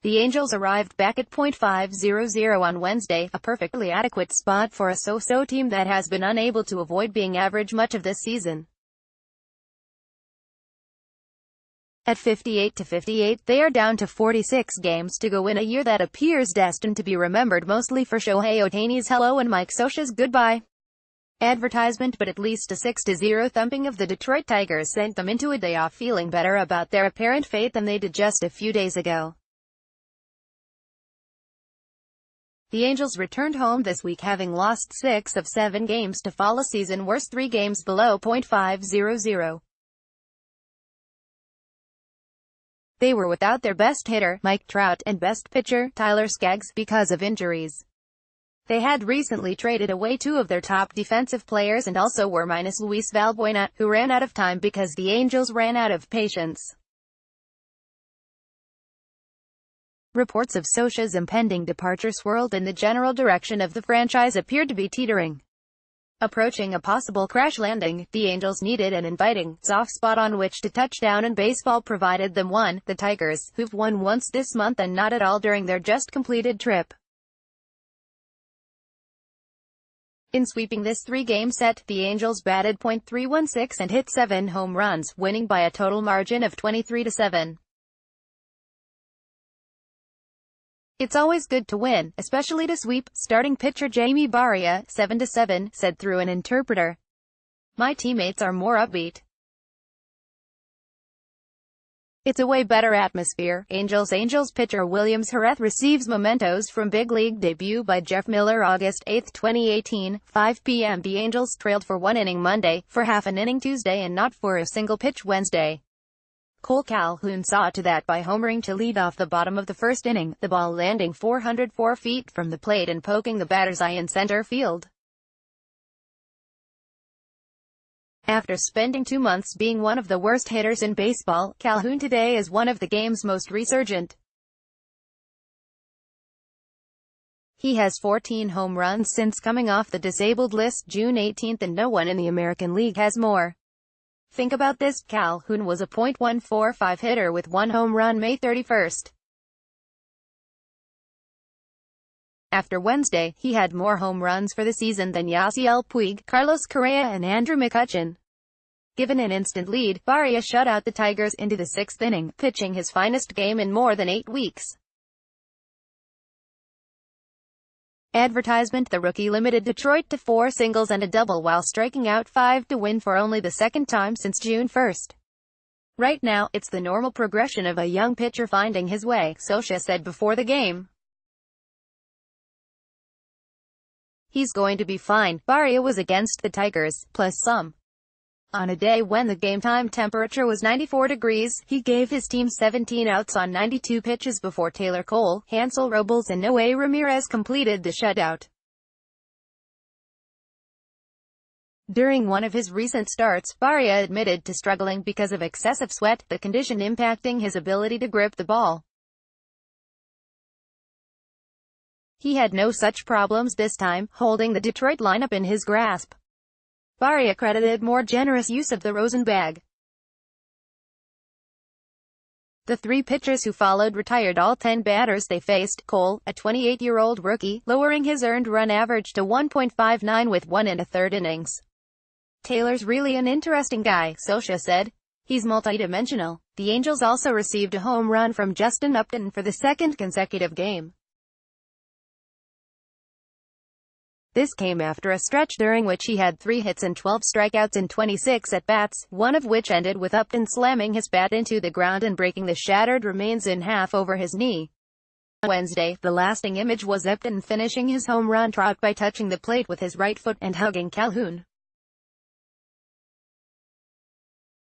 The Angels arrived back at .500 on Wednesday, a perfectly adequate spot for a so-so team that has been unable to avoid being average much of this season. At 58-58, they are down to 46 games to go in a year that appears destined to be remembered mostly for Shohei Ohtani's hello and Mike Scioscia's goodbye advertisement, but at least a 6-0 thumping of the Detroit Tigers sent them into a day off feeling better about their apparent fate than they did just a few days ago. The Angels returned home this week having lost 6 of 7 games to fall a season-worst 3 games below .500. They were without their best hitter, Mike Trout, and best pitcher, Tyler Skaggs, because of injuries. They had recently traded away 2 of their top defensive players and also were minus Luis Valbuena, who ran out of time because the Angels ran out of patience. Reports of Scioscia's impending departure swirled in the general direction of the franchise appeared to be teetering. Approaching a possible crash landing, the Angels needed an inviting, soft spot on which to touch down, and baseball provided them one: the Tigers, who've won once this month and not at all during their just-completed trip. In sweeping this 3-game set, the Angels batted .316 and hit 7 home runs, winning by a total margin of 23-7. "It's always good to win, especially to sweep," starting pitcher Jaime Barria, 7-7, said through an interpreter. "My teammates are more upbeat. It's a way better atmosphere." Angels pitcher Williams Jerez receives mementos from big league debut by Jeff Miller August 8, 2018, 5 p.m. The Angels trailed for 1 inning Monday, for half an inning Tuesday and not for a single pitch Wednesday. Cole Calhoun saw to that by homering to lead off the bottom of the first inning, the ball landing 404 feet from the plate and poking the batter's eye in center field. After spending 2 months being one of the worst hitters in baseball, Calhoun today is one of the game's most resurgent. He has 14 home runs since coming off the disabled list June 18, and no one in the American League has more. Think about this: Calhoun was a .145 hitter with 1 home run May 31. After Wednesday, he had more home runs for the season than Yasiel Puig, Carlos Correa and Andrew McCutchen. Given an instant lead, Barria shut out the Tigers into the 6th inning, pitching his finest game in more than 8 weeks. Advertisement: the rookie limited Detroit to 4 singles and a double while striking out 5 to win for only the 2nd time since June 1. "Right now, it's the normal progression of a young pitcher finding his way," Scioscia said before the game. "He's going to be fine." Barria was against the Tigers, plus some. On a day when the game-time temperature was 94 degrees, he gave his team 17 outs on 92 pitches before Taylor Cole, Hansel Robles and Noe Ramirez completed the shutout. During one of his recent starts, Barria admitted to struggling because of excessive sweat, the condition impacting his ability to grip the ball. He had no such problems this time, holding the Detroit lineup in his grasp. Barria credited more generous use of the Rosen bag. The 3 pitchers who followed retired all 10 batters they faced. Cole, a 28-year-old rookie, lowering his earned run average to 1.59 with 1 1/3 innings. "Taylor's really an interesting guy," Scioscia said. "He's multidimensional." The Angels also received a home run from Justin Upton for the 2nd consecutive game. This came after a stretch during which he had 3 hits and 12 strikeouts in 26 at-bats, one of which ended with Upton slamming his bat into the ground and breaking the shattered remains in half over his knee. On Wednesday, the lasting image was Upton finishing his home run trot by touching the plate with his right foot and hugging Calhoun.